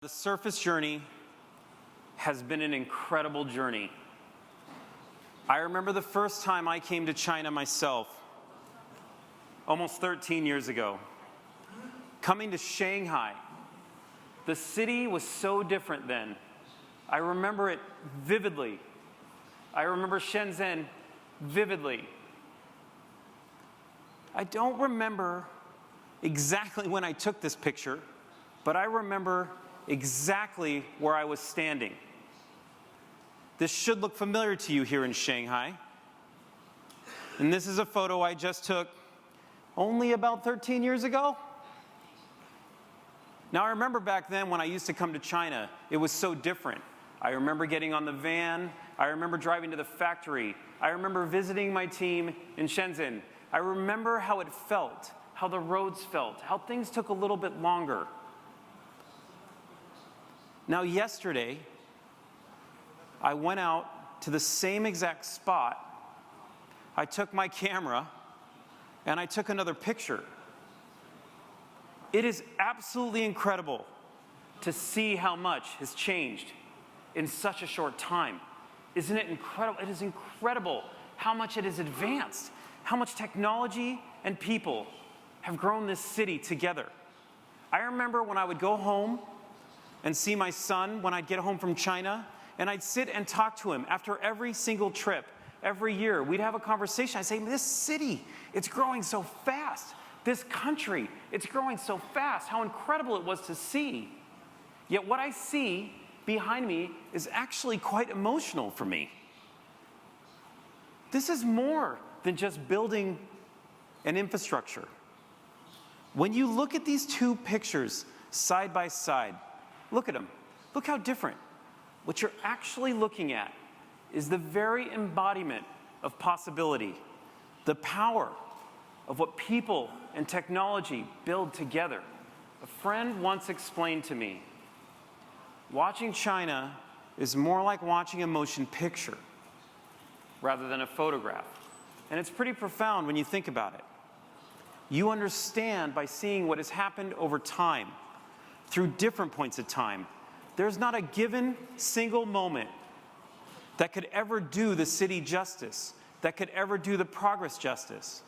The Surface journey has been an incredible journey. I remember the first time I came to China myself, almost 13 years ago. Coming to Shanghai, the city was so different then. I remember it vividly. I remember Shenzhen vividly. I don't remember exactly when I took this picture, but I remember exactly where I was standing. This should look familiar to you here in Shanghai. And this is a photo I just took only about 13 years ago. Now, I remember back then when I used to come to China, it was so different. I remember getting on the van. I remember driving to the factory. I remember visiting my team in Shenzhen. I remember how it felt, how the roads felt, how things took a little bit longer. Now, yesterday, I went out to the same exact spot. I took my camera, and I took another picture. It is absolutely incredible to see how much has changed in such a short time. Isn't it incredible? It is incredible how much it has advanced, how much technology and people have grown this city together. I remember when I would go home and see my son when I'd get home from China, and I'd sit and talk to him after every single trip, every year. We'd have a conversation. I'd say, this city, it's growing so fast. This country, it's growing so fast. How incredible it was to see. Yet what I see behind me is actually quite emotional for me. This is more than just building an infrastructure. When you look at these two pictures side by side, look at them. Look how different. What you're actually looking at is the very embodiment of possibility, the power of what people and technology build together. A friend once explained to me, watching China is more like watching a motion picture rather than a photograph. And it's pretty profound when you think about it. You understand by seeing what has happened over time, through different points of time. There's not a given single moment that could ever do the city justice, that could ever do the progress justice.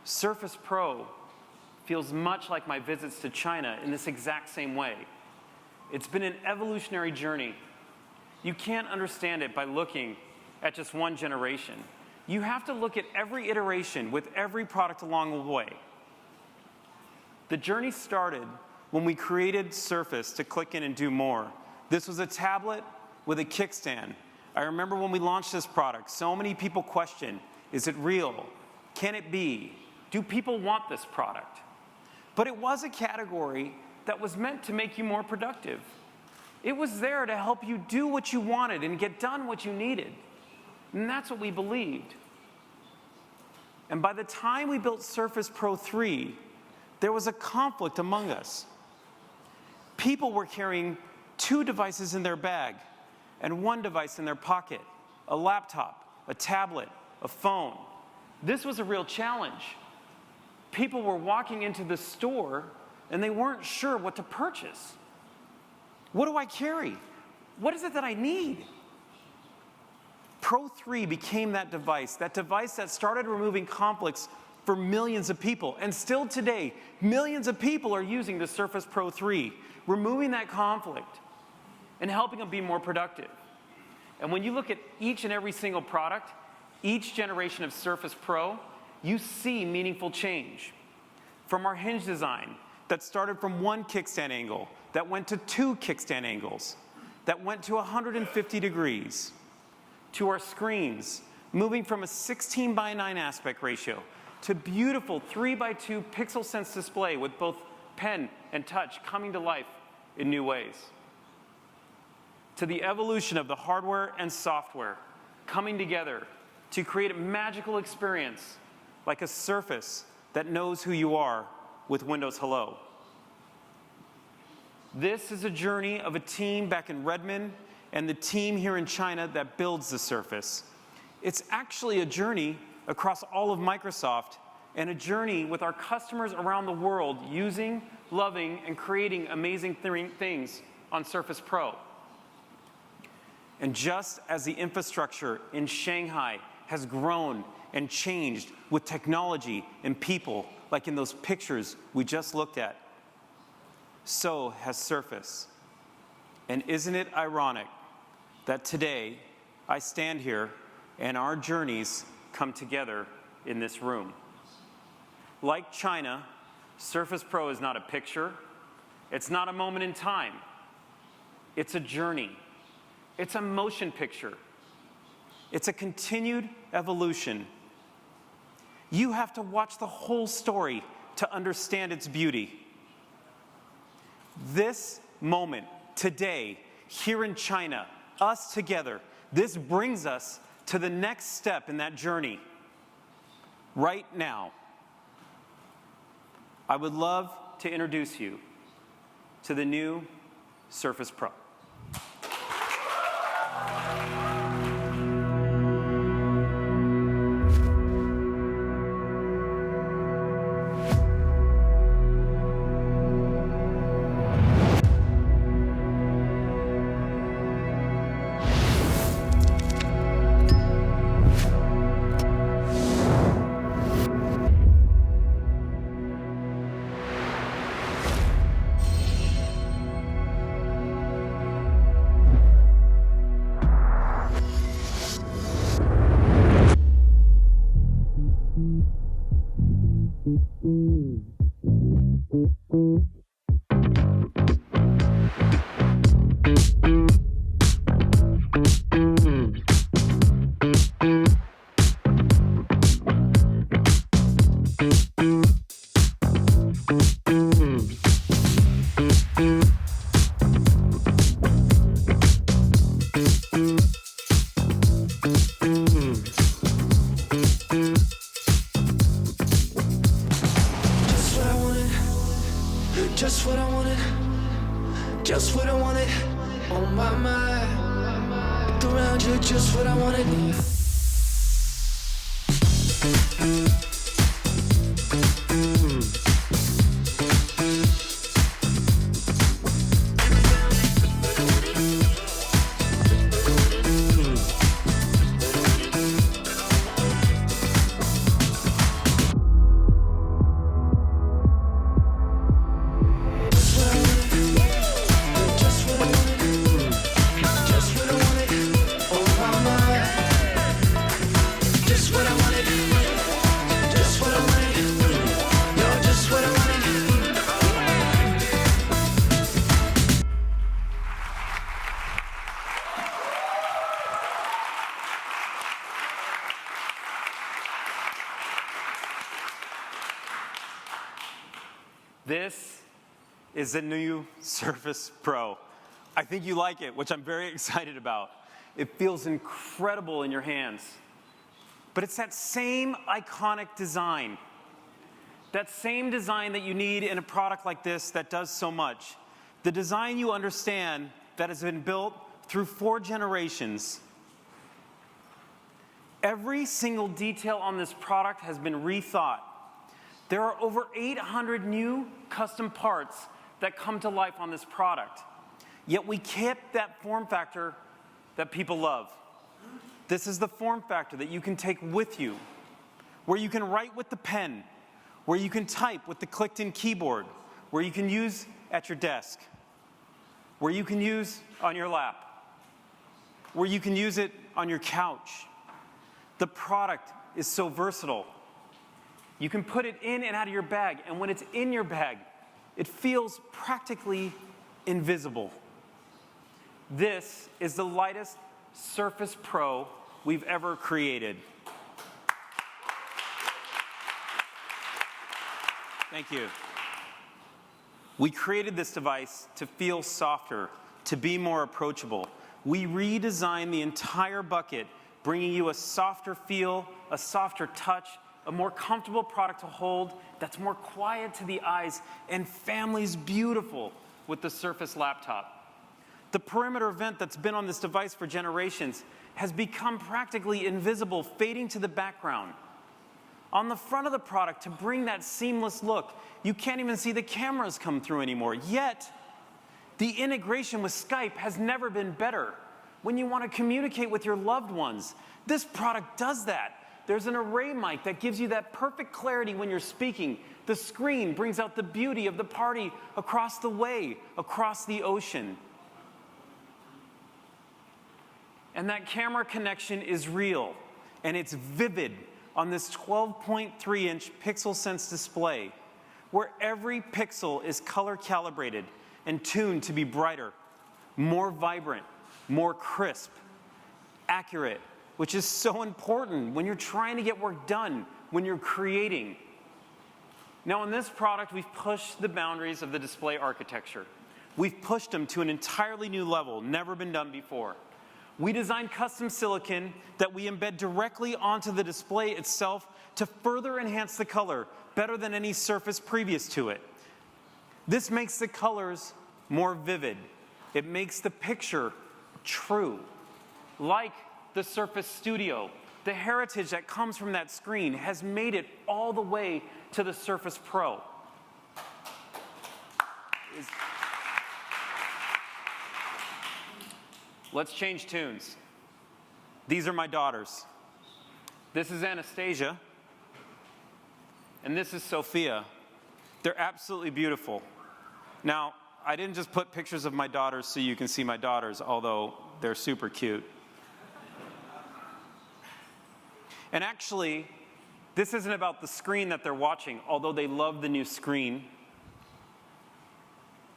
Surface Pro feels much like my visits to China in this exact same way. It's been an evolutionary journey. You can't understand it by looking at just one generation. You have to look at every iteration with every product along the way. The journey started when we created Surface to click in and do more. This was a tablet with a kickstand. I remember when we launched this product, so many people questioned, is it real? Can it be? Do people want this product? But it was a category that was meant to make you more productive. It was there to help you do what you wanted and get done what you needed. And that's what we believed. And by the time we built Surface Pro 3, there was a conflict among us. People were carrying 2 devices in their bag and 1 device in their pocket, a laptop, a tablet, a phone. This was a real challenge. People were walking into the store and they weren't sure what to purchase. What do I carry? What is it that I need? Pro 3 became that device that started removing conflicts for millions of people. And still today, millions of people are using the Surface Pro 3, removing that conflict and helping them be more productive. And when you look at each and every single product, each generation of Surface Pro, you see meaningful change. From our hinge design that started from 1 kickstand angle, that went to 2 kickstand angles, that went to 150 degrees, to our screens, moving from a 16:9 aspect ratio to beautiful 3:2 pixel sense display with both pen and touch coming to life in new ways. To the evolution of the hardware and software coming together to create a magical experience like a Surface that knows who you are with Windows Hello. This is a journey of a team back in Redmond and the team here in China that builds the Surface. It's actually a journey across all of Microsoft and a journey with our customers around the world using, loving, and creating amazing things on Surface Pro. And just as the infrastructure in Shanghai has grown and changed with technology and people, like in those pictures we just looked at, so has Surface. And isn't it ironic that today I stand here and our journeys come together in this room? Like China, Surface Pro is not a picture. It's not a moment in time. It's a journey. It's a motion picture. It's a continued evolution. You have to watch the whole story to understand its beauty. This moment, today, here in China, us together, this brings us to the next step in that journey. Right now, I would love to introduce you to the new Surface Pro. Just what I wanted, just what I wanted, on my mind. Look around you, just what I wanted. This is the new Surface Pro. I think you like it, which I'm very excited about. It feels incredible in your hands. But it's that same iconic design. That same design that you need in a product like this that does so much. The design you understand that has been built through 4 generations. Every single detail on this product has been rethought. There are over 800 new custom parts that come to life on this product. Yet we kept that form factor that people love. This is the form factor that you can take with you, where you can write with the pen, where you can type with the clicked-in keyboard, where you can use at your desk, where you can use on your lap, where you can use it on your couch. The product is so versatile. You can put it in and out of your bag, and when it's in your bag, it feels practically invisible. This is the lightest Surface Pro we've ever created. Thank you. We created this device to feel softer, to be more approachable. We redesigned the entire bucket, bringing you a softer feel, a softer touch, a more comfortable product to hold that's more quiet to the eyes, and family's beautiful with the Surface Laptop. The perimeter vent that's been on this device for generations has become practically invisible, fading to the background. On the front of the product, to bring that seamless look, you can't even see the cameras come through anymore. Yet, the integration with Skype has never been better. When you want to communicate with your loved ones, this product does that. There's an array mic that gives you that perfect clarity when you're speaking. The screen brings out the beauty of the party across the way, across the ocean. And that camera connection is real, and it's vivid on this 12.3-inch PixelSense display, where every pixel is color calibrated and tuned to be brighter, more vibrant, more crisp, accurate, which is so important when you're trying to get work done, when you're creating. Now, in this product, we've pushed the boundaries of the display architecture. We've pushed them to an entirely new level, never been done before. We designed custom silicon that we embed directly onto the display itself to further enhance the color, better than any surface previous to it. This makes the colors more vivid. It makes the picture true. Like the Surface Studio, the heritage that comes from that screen has made it all the way to the Surface Pro. Let's change tunes. These are my daughters. This is Anastasia, and this is Sophia. They're absolutely beautiful. Now, I didn't just put pictures of my daughters so you can see my daughters, although they're super cute. And actually, this isn't about the screen that they're watching, although they love the new screen.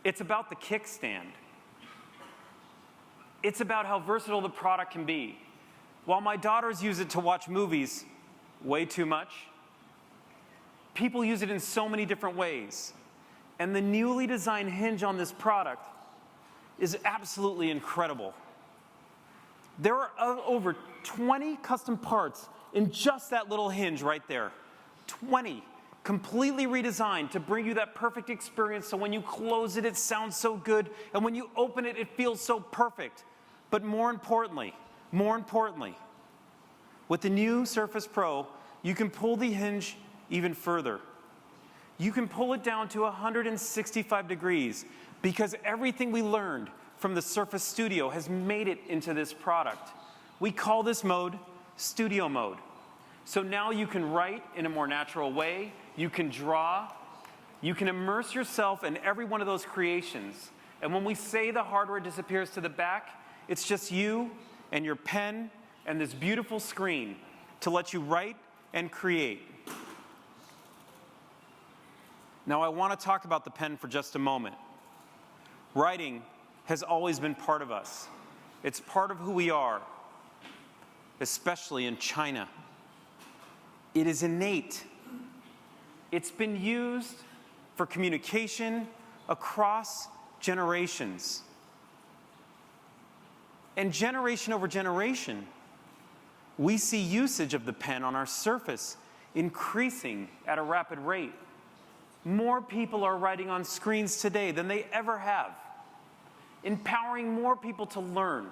It's about the kickstand. It's about how versatile the product can be. While my daughters use it to watch movies way too much, people use it in so many different ways. And the newly designed hinge on this product is absolutely incredible. There are over 20 custom parts in just that little hinge right there. 20, completely redesigned to bring you that perfect experience, so when you close it, it sounds so good, and when you open it, it feels so perfect. But more importantly, with the new Surface Pro, you can pull the hinge even further. You can pull it down to 165 degrees because everything we learned from the Surface Studio has made it into this product. We call this mode Studio Mode. So now you can write in a more natural way, you can draw, you can immerse yourself in every one of those creations. And when we say the hardware disappears to the back, it's just you and your pen and this beautiful screen to let you write and create. Now, I want to talk about the pen for just a moment. Writing has always been part of us. It's part of who we are, especially in China. It is innate. It's been used for communication across generations. And generation over generation, we see usage of the pen on our Surface increasing at a rapid rate. More people are writing on screens today than they ever have, empowering more people to learn,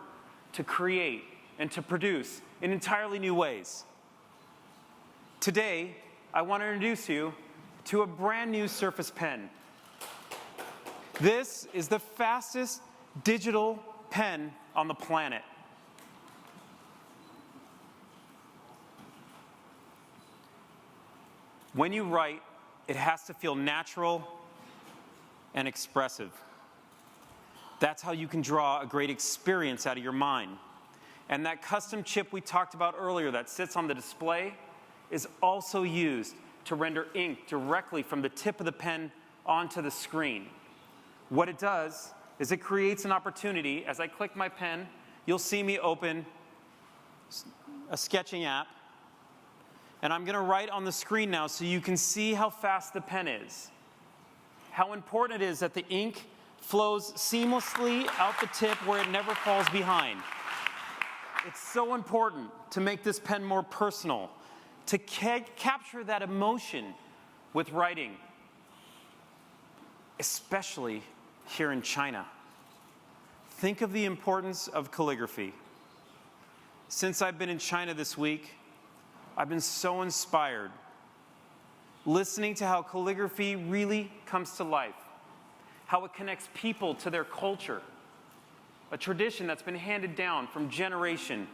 to create, and to produce in entirely new ways. Today, I want to introduce you to a brand new Surface Pen. This is the fastest digital pen on the planet. When you write, it has to feel natural and expressive. That's how you can draw a great experience out of your mind. And that custom chip we talked about earlier that sits on the display is also used to render ink directly from the tip of the pen onto the screen. What it does is it creates an opportunity. As I click my pen, you'll see me open a sketching app. And I'm going to write on the screen now so you can see how fast the pen is. How important it is that the ink flows seamlessly out the tip where it never falls behind. It's so important to make this pen more personal, to capture that emotion with writing, especially here in China. Think of the importance of calligraphy. Since I've been in China this week, I've been so inspired listening to how calligraphy really comes to life, how it connects people to their culture, a tradition that's been handed down from generation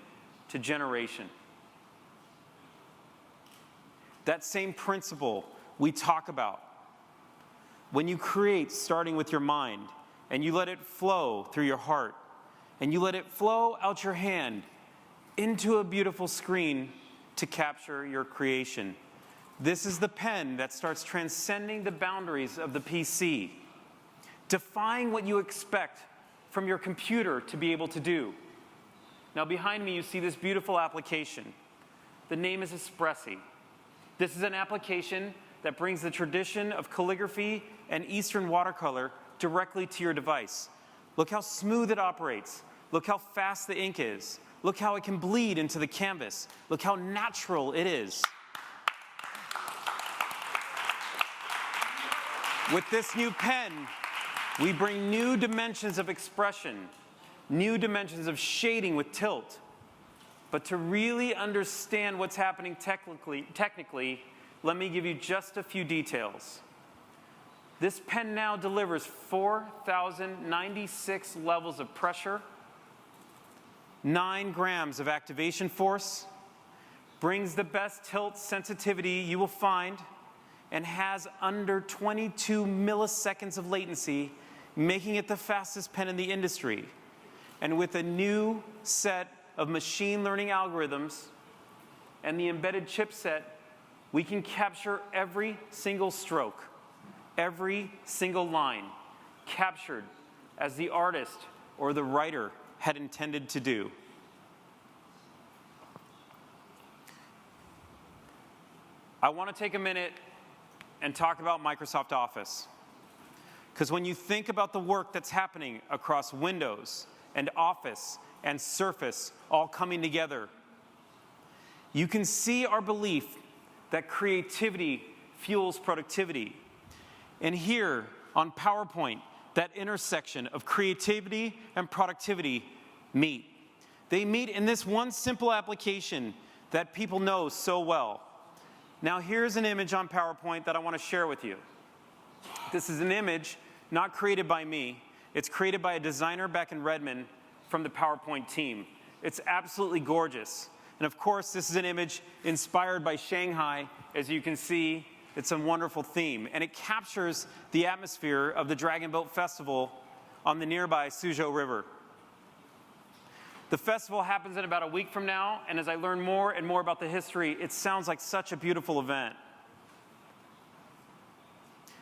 to generation. That same principle we talk about. When you create starting with your mind, and you let it flow through your heart, and you let it flow out your hand into a beautiful screen to capture your creation. This is the pen that starts transcending the boundaries of the PC, defying what you expect from your computer to be able to do. Now behind me you see this beautiful application. The name is Espressi. This is an application that brings the tradition of calligraphy and Eastern watercolor directly to your device. Look how smooth it operates. Look how fast the ink is. Look how it can bleed into the canvas. Look how natural it is. With this new pen, we bring new dimensions of expression, new dimensions of shading with tilt. But to really understand what's happening technically, let me give you just a few details. This pen now delivers 4,096 levels of pressure, 9 grams of activation force, brings the best tilt sensitivity you will find, and has under 22 milliseconds of latency, making it the fastest pen in the industry. And with a new set of machine learning algorithms and the embedded chipset, we can capture every single stroke, every single line, captured as the artist or the writer had intended to do. I want to take a minute and talk about Microsoft Office. Because when you think about the work that's happening across Windows and Office and Surface all coming together, you can see our belief that creativity fuels productivity. And here on PowerPoint, that intersection of creativity and productivity meet. They meet in this one simple application that people know so well. Now here's an image on PowerPoint that I want to share with you. This is an image not created by me. It's created by a designer back in Redmond from the PowerPoint team. It's absolutely gorgeous. And of course, this is an image inspired by Shanghai. As you can see, it's a wonderful theme. And it captures the atmosphere of the Dragon Boat Festival on the nearby Suzhou River. The festival happens in about a week from now, and as I learn more and more about the history, it sounds like such a beautiful event.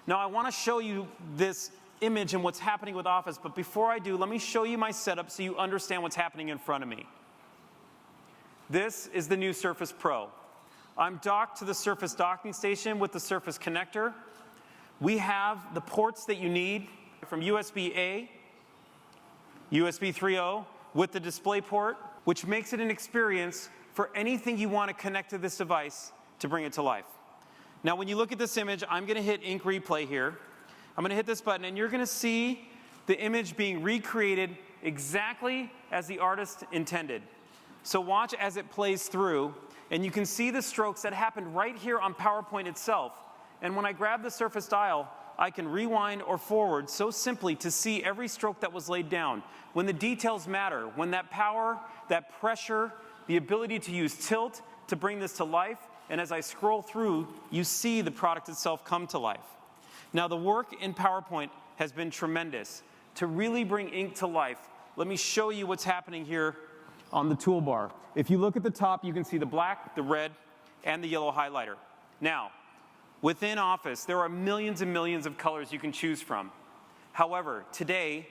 Now, I want to show you this image and what's happening with Office, but before I do, let me show you my setup so you understand what's happening in front of me. This is the new Surface Pro. I'm docked to the Surface docking station with the Surface connector. We have the ports that you need from USB-A, USB 3.0, with the display port, which makes it an experience for anything you want to connect to this device to bring it to life. Now, when you look at this image, I'm going to hit Ink Replay here. I'm going to hit this button, and you're going to see the image being recreated exactly as the artist intended. So watch as it plays through, and you can see the strokes that happened right here on PowerPoint itself. And when I grab the Surface Dial, I can rewind or forward so simply to see every stroke that was laid down. When the details matter, when that power, that pressure, the ability to use tilt to bring this to life, and as I scroll through, you see the product itself come to life. Now, the work in PowerPoint has been tremendous. To really bring ink to life, let me show you what's happening here on the toolbar. If you look at the top, you can see the black, the red, and the yellow highlighter. Now, within Office, there are millions and millions of colors you can choose from. However, today,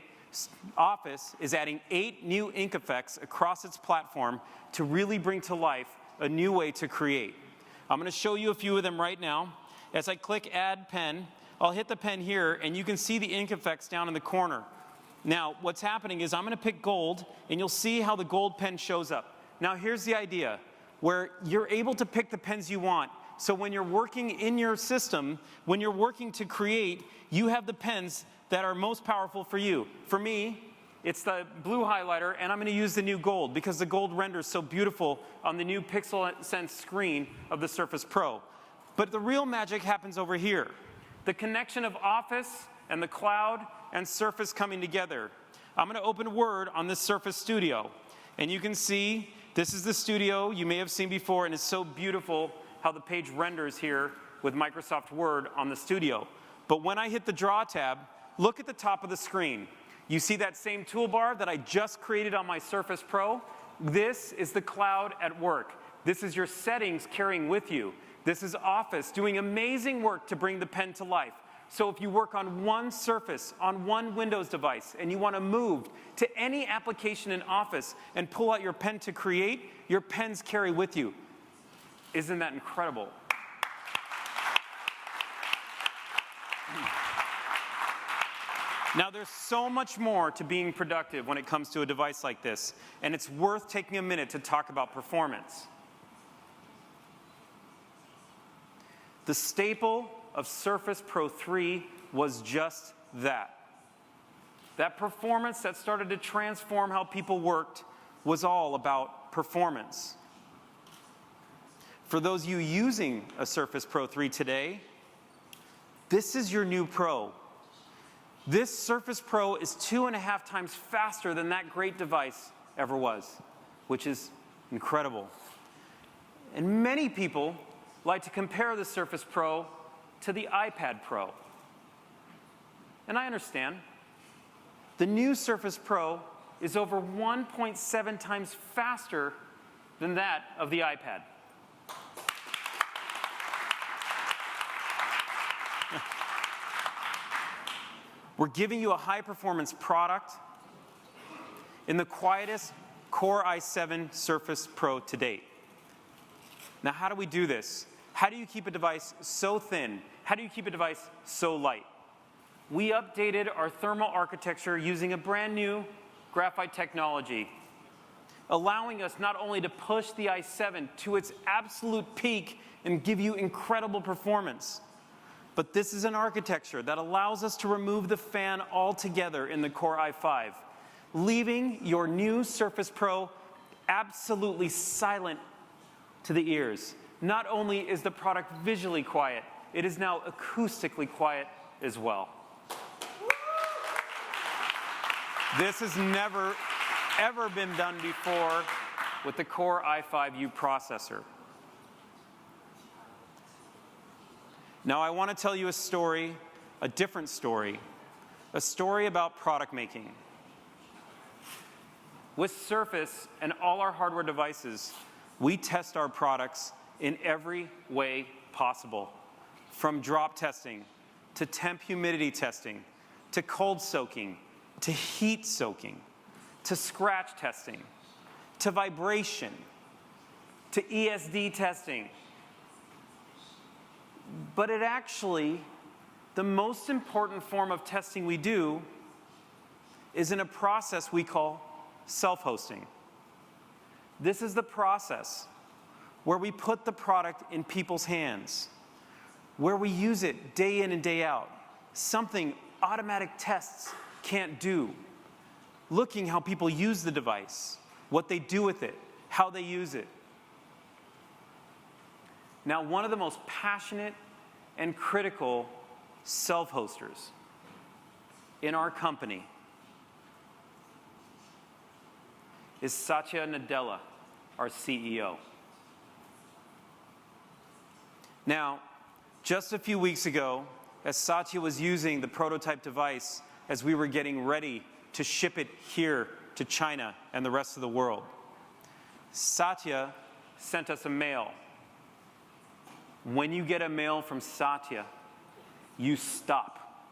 Office is adding 8 new ink effects across its platform to really bring to life a new way to create. I'm going to show you a few of them right now. As I click Add Pen, I'll hit the pen here, and you can see the ink effects down in the corner. Now, what's happening is I'm going to pick gold, and you'll see how the gold pen shows up. Now, here's the idea, where you're able to pick the pens you want. So when you're working in your system, when you're working to create, you have the pens that are most powerful for you. For me, it's the blue highlighter, and I'm going to use the new gold because the gold renders so beautiful on the new Pixel Sense screen of the Surface Pro. But the real magic happens over here. The connection of Office and the cloud and Surface coming together. I'm going to open Word on this Surface Studio. And you can see this is the studio you may have seen before, and it's so beautiful how the page renders here with Microsoft Word on the studio. But when I hit the Draw tab, look at the top of the screen. You see that same toolbar that I just created on my Surface Pro? This is the cloud at work. This is your settings carrying with you. This is Office doing amazing work to bring the pen to life. So if you work on one Surface, on one Windows device, and you want to move to any application in Office and pull out your pen to create, your pens carry with you. Isn't that incredible? Now, there's so much more to being productive when it comes to a device like this, and it's worth taking a minute to talk about performance. The staple of Surface Pro 3 was just that. That performance that started to transform how people worked was all about performance. For those of you using a Surface Pro 3 today, this is your new Pro. This Surface Pro is 2.5 times faster than that great device ever was, which is incredible. And many people like to compare the Surface Pro to the iPad Pro. And I understand. The new Surface Pro is over 1.7 times faster than that of the iPad. We're giving you a high-performance product in the quietest Core i7 Surface Pro to date. Now, how do we do this? How do you keep a device so thin? How do you keep a device so light? We updated our thermal architecture using a brand new graphite technology, allowing us not only to push the i7 to its absolute peak and give you incredible performance, but this is an architecture that allows us to remove the fan altogether in the Core i5, leaving your new Surface Pro absolutely silent to the ears. Not only is the product visually quiet, it is now acoustically quiet as well. This has never, ever been done before with the Core i5U processor. Now, I want to tell you a story, a different story, a story about product making. With Surface and all our hardware devices, we test our products in every way possible, from drop testing to temp humidity testing, to cold soaking, to heat soaking, to scratch testing, to vibration, to ESD testing. But it actually, the most important form of testing we do is in a process we call self-hosting. This is the process where we put the product in people's hands, where we use it day in and day out, something automatic tests can't do. Looking how people use the device, what they do with it, how they use it. Now, one of the most passionate and critical self-hosters in our company is Satya Nadella, our CEO. Now, just a few weeks ago, as Satya was using the prototype device as we were getting ready to ship it here to China and the rest of the world, Satya sent us a mail. When you get a mail from Satya, you stop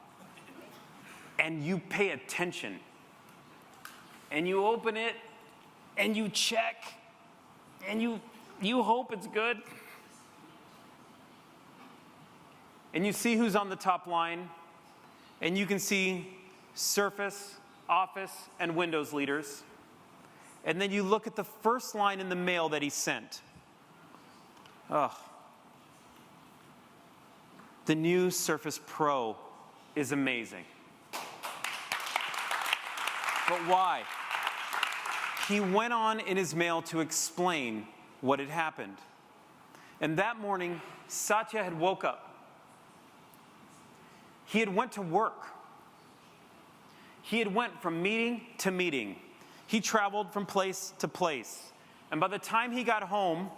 and you pay attention and you open it and you check and you hope it's good. And you see who's on the top line, and you can see Surface, Office, and Windows leaders. And then you look at the first line in the mail that he sent. Oh. The new Surface Pro is amazing. But why? He went on in his mail to explain what had happened. And that morning, Satya had woke up. He had went to work. He had went from meeting to meeting. He traveled from place to place. And by the time he got home,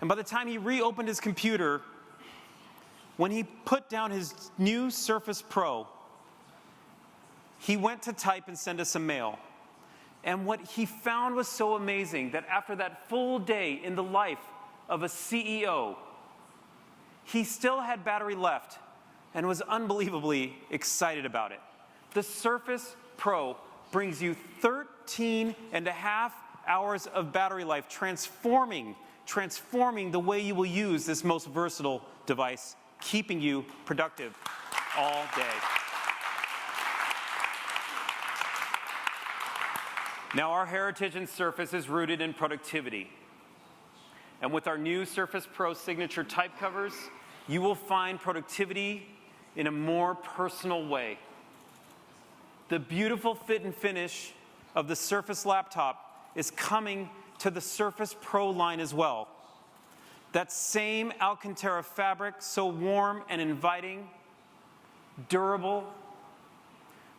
and by the time he reopened his computer, when he put down his new Surface Pro, he went to type and send us a mail. And what he found was so amazing that after that full day in the life of a CEO, he still had battery left and was unbelievably excited about it. The Surface Pro brings you 13 and a half hours of battery life, transforming the way you will use this most versatile device, keeping you productive all day. Now, our heritage in Surface is rooted in productivity. And with our new Surface Pro signature type covers, you will find productivity in a more personal way. The beautiful fit and finish of the Surface laptop is coming to the Surface Pro line as well. That same Alcantara fabric, so warm and inviting, durable,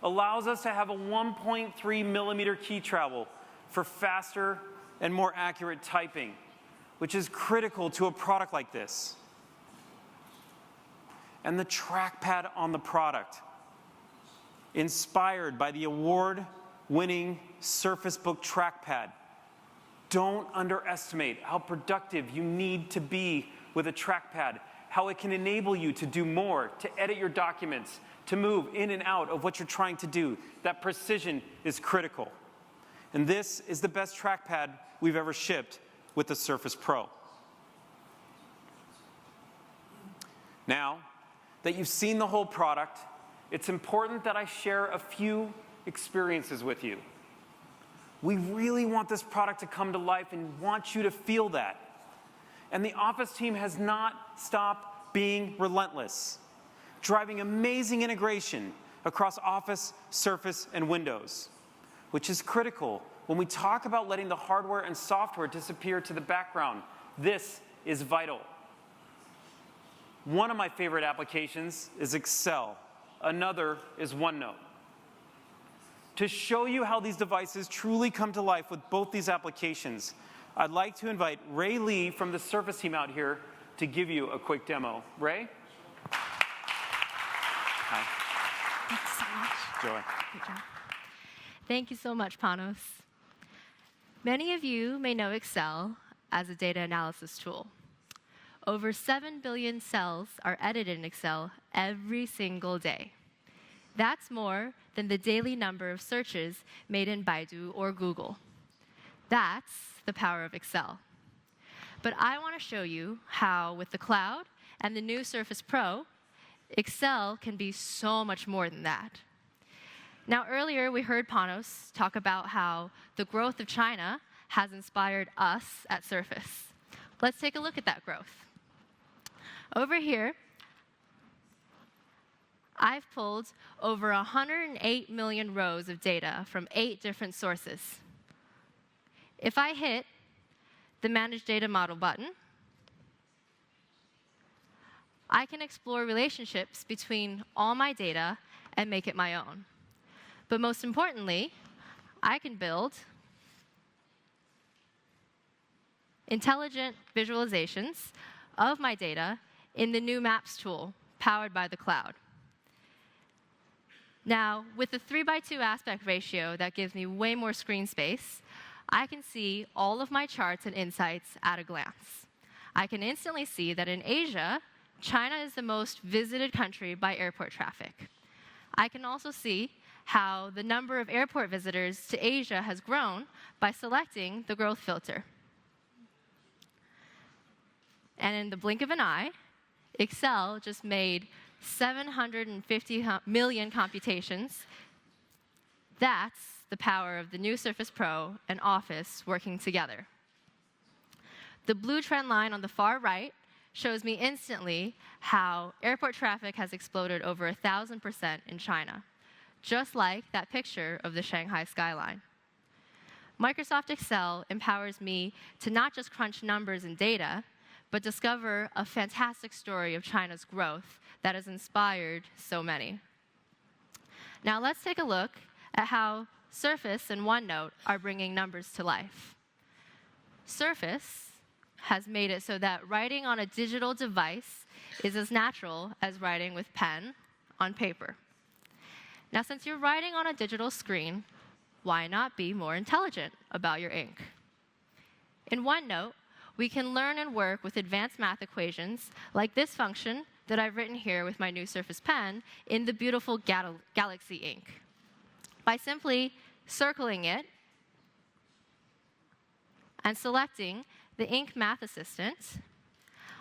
allows us to have a 1.3 millimeter key travel for faster and more accurate typing, which is critical to a product like this. And the trackpad on the product, inspired by the award-winning Surface Book trackpad. Don't underestimate how productive you need to be with a trackpad, how it can enable you to do more, to edit your documents, to move in and out of what you're trying to do. That precision is critical. And this is the best trackpad we've ever shipped with the Surface Pro. Now that you've seen the whole product, it's important that I share a few experiences with you. We really want this product to come to life and want you to feel that. And the Office team has not stopped being relentless, driving amazing integration across Office, Surface, and Windows, which is critical when we talk about letting the hardware and software disappear to the background. This is vital. One of my favorite applications is Excel. Another is OneNote. To show you how these devices truly come to life with both these applications, I'd like to invite Ray Lee from the Surface team out here to give you a quick demo. Ray? Hi. Thanks so much. Joy. Good job. Thank you so much, Panos. Many of you may know Excel as a data analysis tool. Over 7 billion cells are edited in Excel every single day. That's more than the daily number of searches made in Baidu or Google. That's the power of Excel. But I want to show you how, with the cloud and the new Surface Pro, Excel can be so much more than that. Now, earlier we heard Panos talk about how the growth of China has inspired us at Surface. Let's take a look at that growth. Over here, I've pulled over 108 million rows of data from 8 different sources. If I hit the Manage Data Model button, I can explore relationships between all my data and make it my own. But most importantly, I can build intelligent visualizations of my data in the new Maps tool, powered by the cloud. Now, with the 3:2 aspect ratio that gives me way more screen space, I can see all of my charts and insights at a glance. I can instantly see that in Asia, China is the most visited country by airport traffic. I can also see how the number of airport visitors to Asia has grown by selecting the growth filter. And in the blink of an eye, Excel just made 750 million computations. That's the power of the new Surface Pro and Office working together. The blue trend line on the far right shows me instantly how airport traffic has exploded over 1,000% in China, just like that picture of the Shanghai skyline. Microsoft Excel empowers me to not just crunch numbers and data, but discover a fantastic story of China's growth that has inspired so many. Now let's take a look at how Surface and OneNote are bringing numbers to life. Surface has made it so that writing on a digital device is as natural as writing with pen on paper. Now, since you're writing on a digital screen, why not be more intelligent about your ink? In OneNote, we can learn and work with advanced math equations like this function that I've written here with my new Surface Pen in the beautiful Galaxy ink. By simply circling it and selecting the Ink Math Assistant,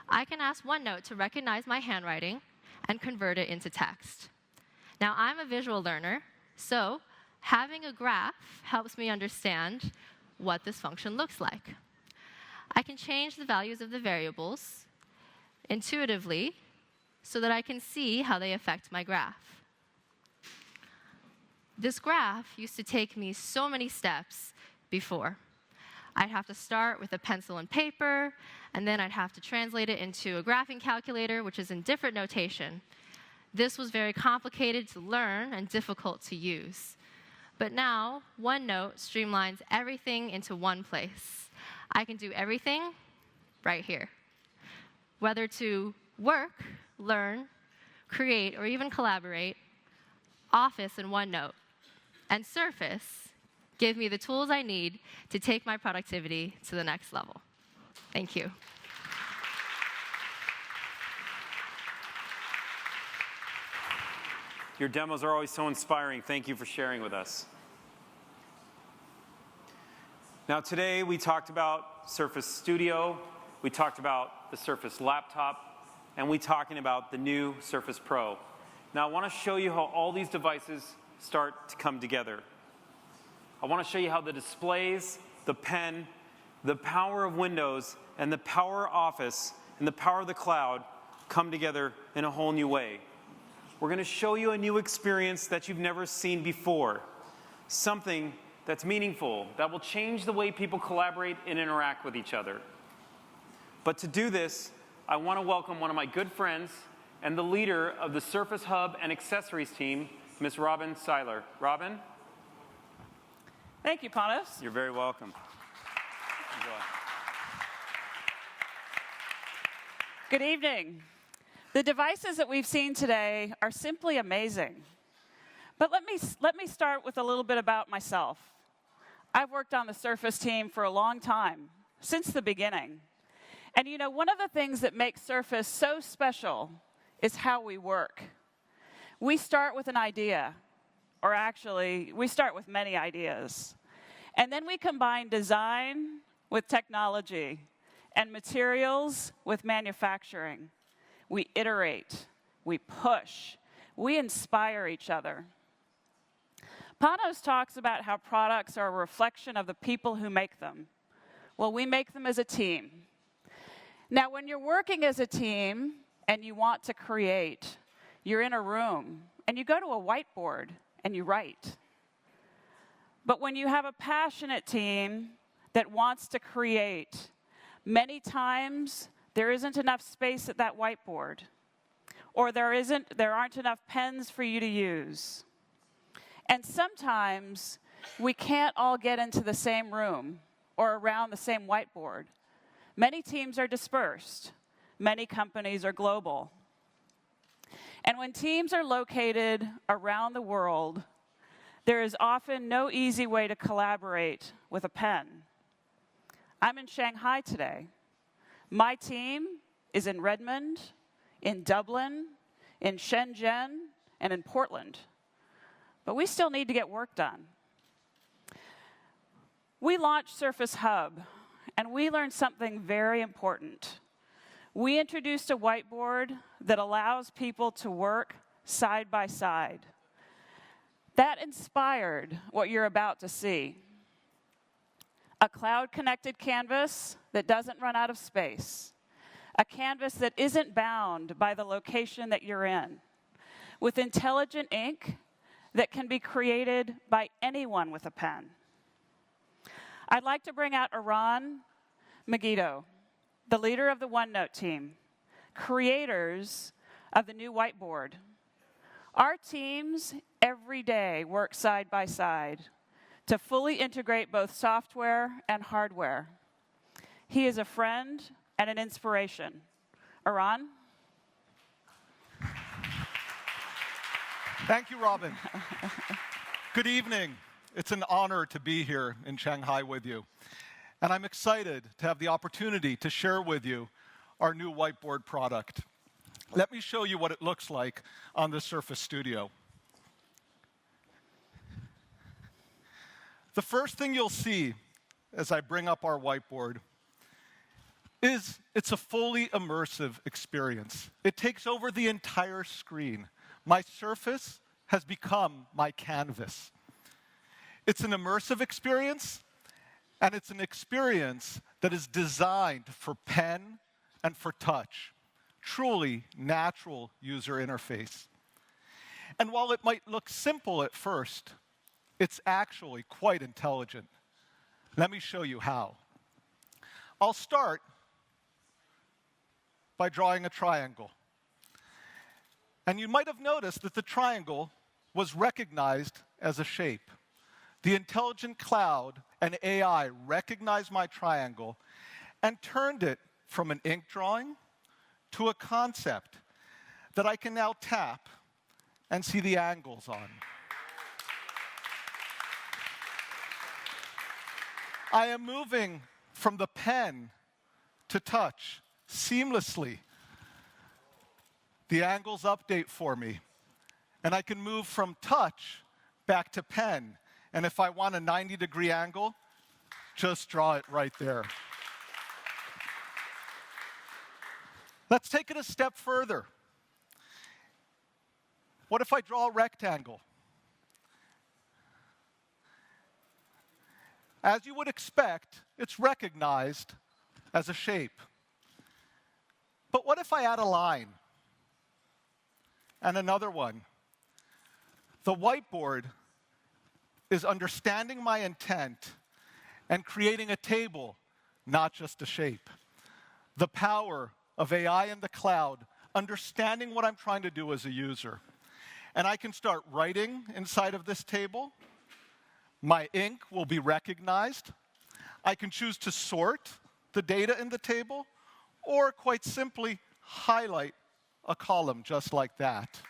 I can ask OneNote to recognize my handwriting and convert it into text. Now, I'm a visual learner, so having a graph helps me understand what this function looks like. I can change the values of the variables intuitively so that I can see how they affect my graph. This graph used to take me so many steps before. I'd have to start with a pencil and paper, and then I'd have to translate it into a graphing calculator, which is in different notation. This was very complicated to learn and difficult to use. But now, OneNote streamlines everything into one place. I can do everything right here. Whether to work, learn, create, or even collaborate, Office and OneNote and Surface give me the tools I need to take my productivity to the next level. Thank you. Your demos are always so inspiring. Thank you for sharing with us. Now, today we talked about Surface Studio, we talked about the Surface Laptop, and we're talking about the new Surface Pro. Now, I want to show you how all these devices start to come together. I want to show you how the displays, the pen, the power of Windows, and the power of Office, and the power of the cloud come together in a whole new way. We're going to show you a new experience that you've never seen before, something that's meaningful, that will change the way people collaborate and interact with each other. But to do this, I want to welcome one of my good friends and the leader of the Surface Hub and Accessories team, Ms. Robin Seiler. Robin? Thank you, Panos. You're very welcome. Enjoy. Good evening. The devices that we've seen today are simply amazing. But let me start with a little bit about myself. I've worked on the Surface team for a long time, since the beginning. And you know, one of the things that makes Surface so special is how we work. We start with an idea, or actually, we start with many ideas. And then we combine design with technology and materials with manufacturing. We iterate, we push, we inspire each other. Panos talks about how products are a reflection of the people who make them. Well, we make them as a team. Now, when you're working as a team and you want to create, you're in a room and you go to a whiteboard and you write. But when you have a passionate team that wants to create, many times there isn't enough space at that whiteboard, or there aren't enough pens for you to use. And sometimes we can't all get into the same room or around the same whiteboard. Many teams are dispersed. Many companies are global. And when teams are located around the world, there is often no easy way to collaborate with a pen. I'm in Shanghai today. My team is in Redmond, in Dublin, in Shenzhen, and in Portland. But we still need to get work done. We launched Surface Hub, and we learned something very important. We introduced a whiteboard that allows people to work side by side. That inspired what you're about to see. A cloud-connected canvas that doesn't run out of space. A canvas that isn't bound by the location that you're in. With intelligent ink that can be created by anyone with a pen. I'd like to bring out Eran Megiddo. the leader of the OneNote team, creators of the new whiteboard. Our teams every day work side by side to fully integrate both software and hardware. He is a friend and an inspiration. Eran? Thank you, Robin. Good evening. It's an honor to be here in Shanghai with you. And I'm excited to have the opportunity to share with you our new whiteboard product. Let me show you what it looks like on the Surface Studio. The first thing you'll see as I bring up our whiteboard is it's a fully immersive experience. It takes over the entire screen. My Surface has become my canvas. It's an immersive experience, and it's an experience that is designed for pen and for touch. Truly natural user interface. And while it might look simple at first, it's actually quite intelligent. Let me show you how. I'll start by drawing a triangle. And you might have noticed that the triangle was recognized as a shape. The intelligent cloud and AI recognized my triangle and turned it from an ink drawing to a concept that I can now tap and see the angles on. I am moving from the pen to touch seamlessly. The angles update for me, and I can move from touch back to pen. And if I want a 90-degree angle, just draw it right there. Let's take it a step further. What if I draw a rectangle? As you would expect, it's recognized as a shape. But what if I add a line? And another one? The whiteboard is understanding my intent and creating a table, not just a shape. The power of AI in the cloud, understanding what I'm trying to do as a user. And I can start writing inside of this table. My ink will be recognized. I can choose to sort the data in the table, or quite simply highlight a column just like that.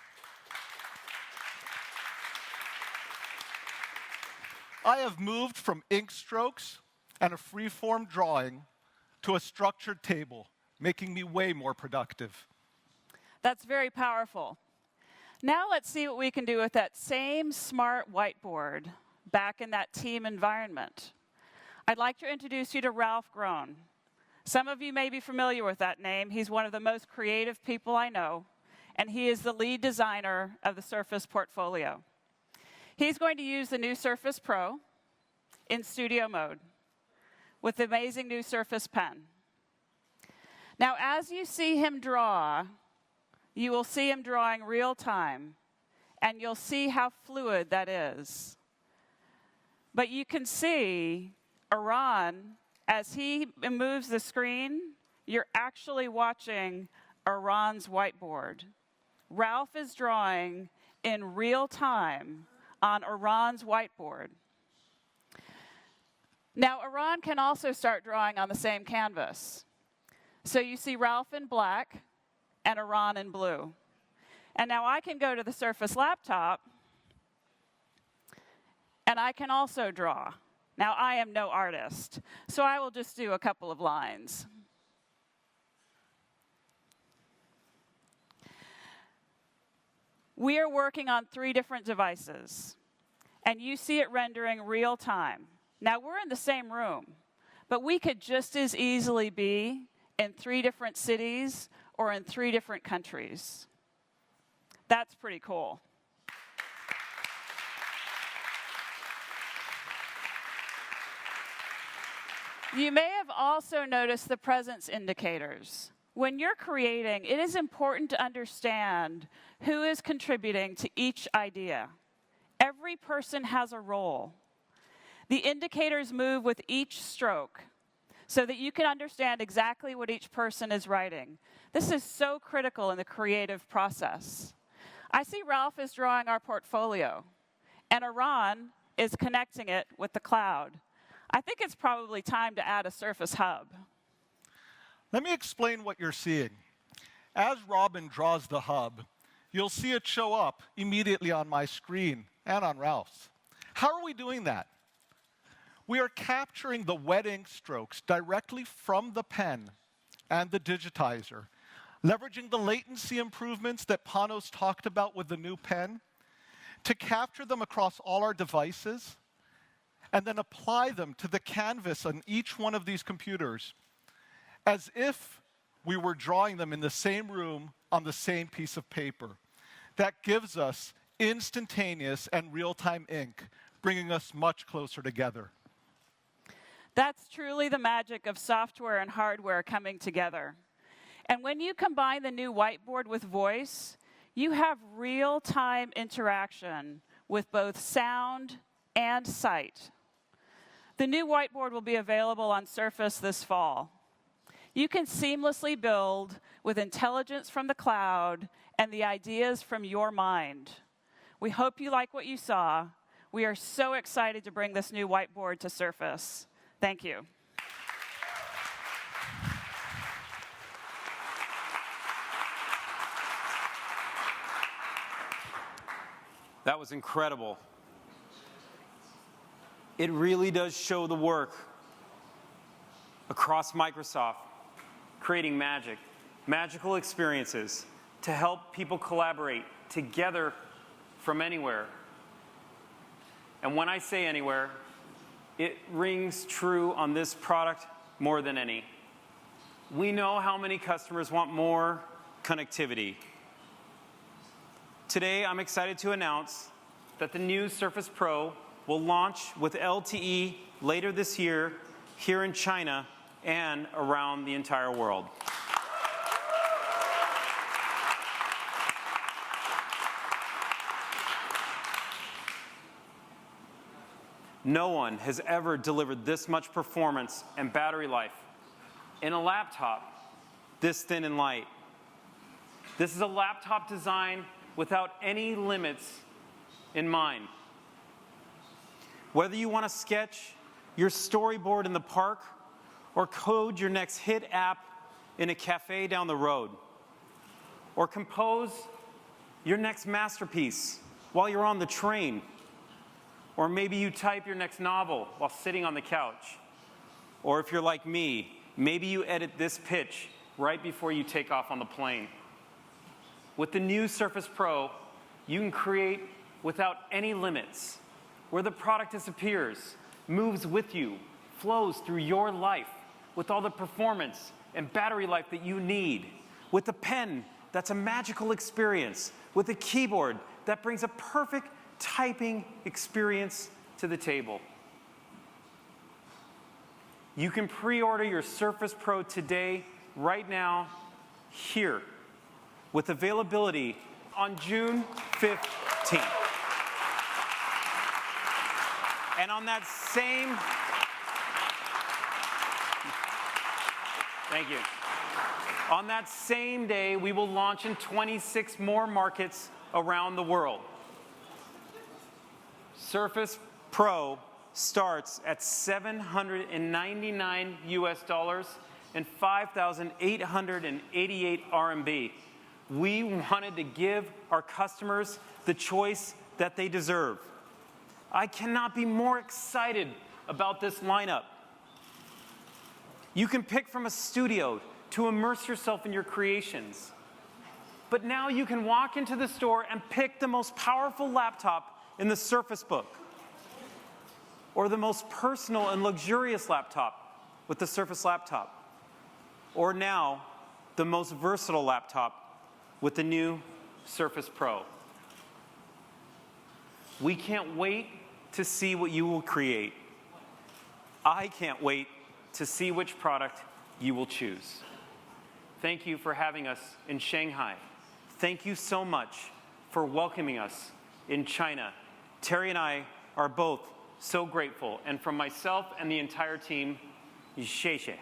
I have moved from ink strokes and a free-form drawing to a structured table, making me way more productive. That's very powerful. Now let's see what we can do with that same smart whiteboard back in that team environment. I'd like to introduce you to Ralph Groen. Some of you may be familiar with that name. He's one of the most creative people I know, and he is the lead designer of the Surface portfolio. He's going to use the new Surface Pro in studio mode with the amazing new Surface Pen. Now, as you see him draw, you will see him drawing real time, and you'll see how fluid that is. But you can see Eran, as he moves the screen, you're actually watching Eran's whiteboard. Ralph is drawing in real time on Eran's whiteboard. Now, Eran can also start drawing on the same canvas. So you see Ralph in black and Eran in blue. And now I can go to the Surface laptop, and I can also draw. Now, I am no artist, so I will just do a couple of lines. We are working on 3 different devices, and you see it rendering real time. Now, we're in the same room, but we could just as easily be in 3 different cities or in 3 different countries. That's pretty cool. You may have also noticed the presence indicators. When you're creating, it is important to understand who is contributing to each idea. Every person has a role. The indicators move with each stroke. so that you can understand exactly what each person is writing. This is so critical in the creative process. I see Ralph is drawing our portfolio, and Iran is connecting it with the cloud. I think it's probably time to add a Surface Hub. Let me explain what you're seeing. As Robin draws the hub, you'll see it show up immediately on my screen and on Ralph's. How are we doing that? We are capturing the wet ink strokes directly from the pen and the digitizer, leveraging the latency improvements that Panos talked about with the new pen to capture them across all our devices and then apply them to the canvas on each one of these computers as if we were drawing them in the same room on the same piece of paper. That gives us instantaneous and real-time ink, bringing us much closer together. That's truly the magic of software and hardware coming together. And when you combine the new whiteboard with voice, you have real-time interaction with both sound and sight. The new whiteboard will be available on Surface this fall. You can seamlessly build with intelligence from the cloud and the ideas from your mind. We hope you like what you saw. We are so excited to bring this new whiteboard to Surface. Thank you. That was incredible. It really does show the work across Microsoft, creating magical experiences to help people collaborate together from anywhere. And when I say anywhere, it rings true on this product more than any. We know how many customers want more connectivity. Today, I'm excited to announce that the new Surface Pro will launch with LTE later this year here in China and around the entire world. No one has ever delivered this much performance and battery life in a laptop this thin and light. This is a laptop design without any limits in mind. Whether you want to sketch your storyboard in the park or code your next hit app in a cafe down the road, or compose your next masterpiece while you're on the train, or maybe you type your next novel while sitting on the couch, or if you're like me, maybe you edit this pitch right before you take off on the plane. With the new Surface Pro, you can create without any limits, where the product disappears, moves with you, flows through your life with all the performance and battery life that you need, with a pen that's a magical experience, with a keyboard that brings a perfect typing experience to the table. You can pre-order your Surface Pro today, right now, here, with availability on June 15th. And on that same, thank you. On that same day, we will launch in 26 more markets around the world. Surface Pro starts at $799 US and 5,888 RMB. We wanted to give our customers the choice that they deserve. I cannot be more excited about this lineup. You can pick from a studio to immerse yourself in your creations. But now you can walk into the store and pick the most powerful laptop in the Surface Book, or the most personal and luxurious laptop with the Surface Laptop, or now the most versatile laptop with the new Surface Pro. We can't wait to see what you will create. I can't wait to see which product you will choose. Thank you for having us in Shanghai. Thank you so much for welcoming us in China. Terry and I are both so grateful, and from myself and the entire team, 谢谢。